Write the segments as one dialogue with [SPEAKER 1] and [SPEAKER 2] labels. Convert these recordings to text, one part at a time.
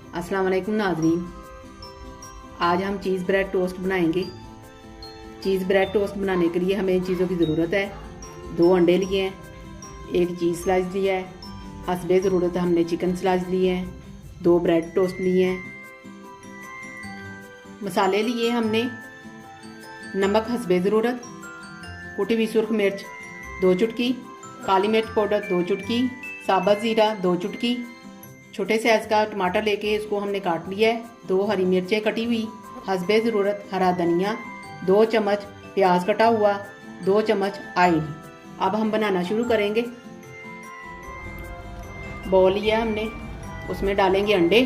[SPEAKER 1] अस्सलाम वालेकुम नाज़रीन। आज हम चीज़ ब्रेड टोस्ट बनाएंगे। चीज़ ब्रेड टोस्ट बनाने के लिए हमें इन चीज़ों की ज़रूरत है। 2 अंडे लिए हैं, 1 चीज़ स्लाइस लिया है, हस्बे ज़रूरत हमने चिकन स्लाइस लिए हैं, 2 ब्रेड टोस्ट लिए हैं। मसाले लिए हमने नमक हस्बे ज़रूरत, कुटी हुई सुर्ख मिर्च 2 चुटकी, काली मिर्च पाउडर 2 चुटकी, साबुत ज़ीरा 2 चुटकी, छोटे साइज़ का टमाटर लेके इसको हमने काट लिया है, 2 हरी मिर्चें कटी हुई, हस्बे ज़रूरत हरा धनिया, 2 चम्मच प्याज कटा हुआ, 2 चम्मच ऑयल। अब हम बनाना शुरू करेंगे। बॉल लिया हमने, उसमें डालेंगे अंडे,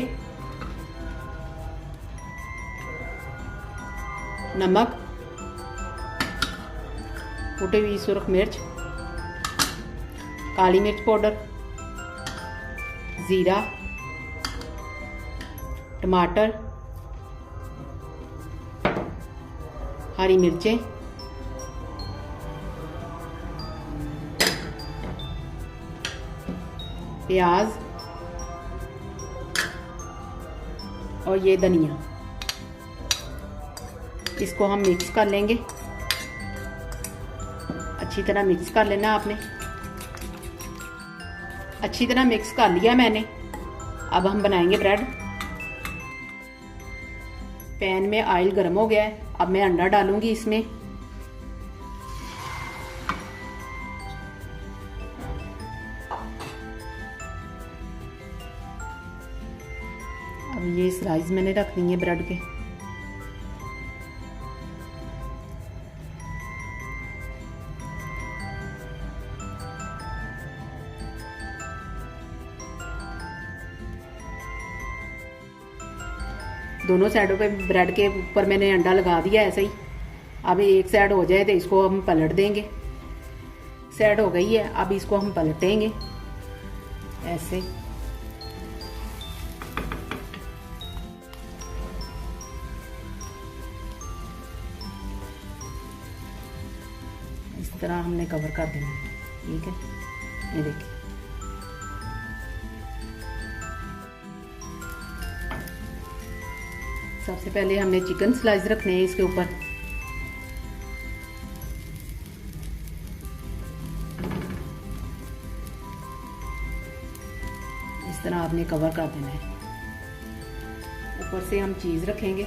[SPEAKER 1] नमक, कुटी हुई सुर्ख मिर्च, काली मिर्च पाउडर, ज़ीरा, टमाटर, हरी मिर्चें, प्याज और ये धनिया। इसको हम मिक्स कर लेंगे। अच्छी तरह मिक्स कर लेना आपने। अच्छी तरह मिक्स कर लिया मैंने। अब हम बनाएंगे ब्रेड। पैन में ऑयल गर्म हो गया है। अब मैं अंडा डालूंगी इसमें। अब ये स्लाइस मैंने रख दी है ब्रेड के। दोनों साइडों पे ब्रेड के ऊपर मैंने अंडा लगा दिया ऐसे ही। अब एक साइड हो जाए तो इसको हम पलट देंगे। साइड हो गई है, अब इसको हम पलटेंगे ऐसे। इस तरह हमने कवर कर देना, ठीक है। ये देखिए, सबसे पहले हमने चिकन स्लाइस रखने हैं इसके ऊपर। इस तरह आपने कवर कर देना है। ऊपर से हम चीज़ रखेंगे।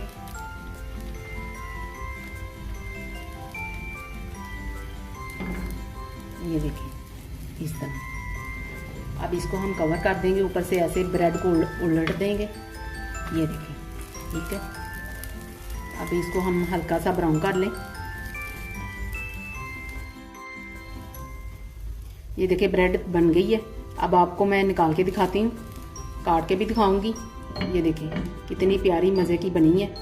[SPEAKER 1] ये देखिए इस तरह। अब इसको हम कवर कर देंगे, ऊपर से ऐसे ब्रेड को उलट देंगे। ये देखिए, ठीक है। अब इसको हम हल्का सा ब्राउन कर लें। ये देखिए ब्रेड बन गई है। अब आपको मैं निकाल के दिखाती हूँ, काट के भी दिखाऊंगी। ये देखिए कितनी प्यारी मज़े की बनी है।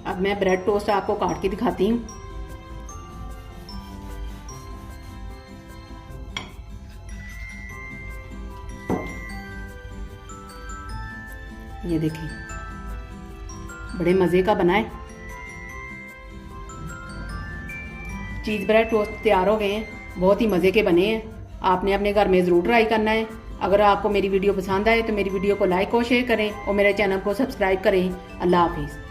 [SPEAKER 1] अब मैं ब्रेड टोस्ट आपको काट के दिखाती हूँ। ये देखिए बड़े मज़े का बना है। चीज़ ब्रेड टोस्ट तैयार हो गए हैं। बहुत ही मज़े के बने हैं। आपने अपने घर में ज़रूर ट्राई करना है। अगर आपको मेरी वीडियो पसंद आए तो मेरी वीडियो को लाइक और शेयर करें और मेरे चैनल को सब्सक्राइब करें। अल्लाह हाफिज़।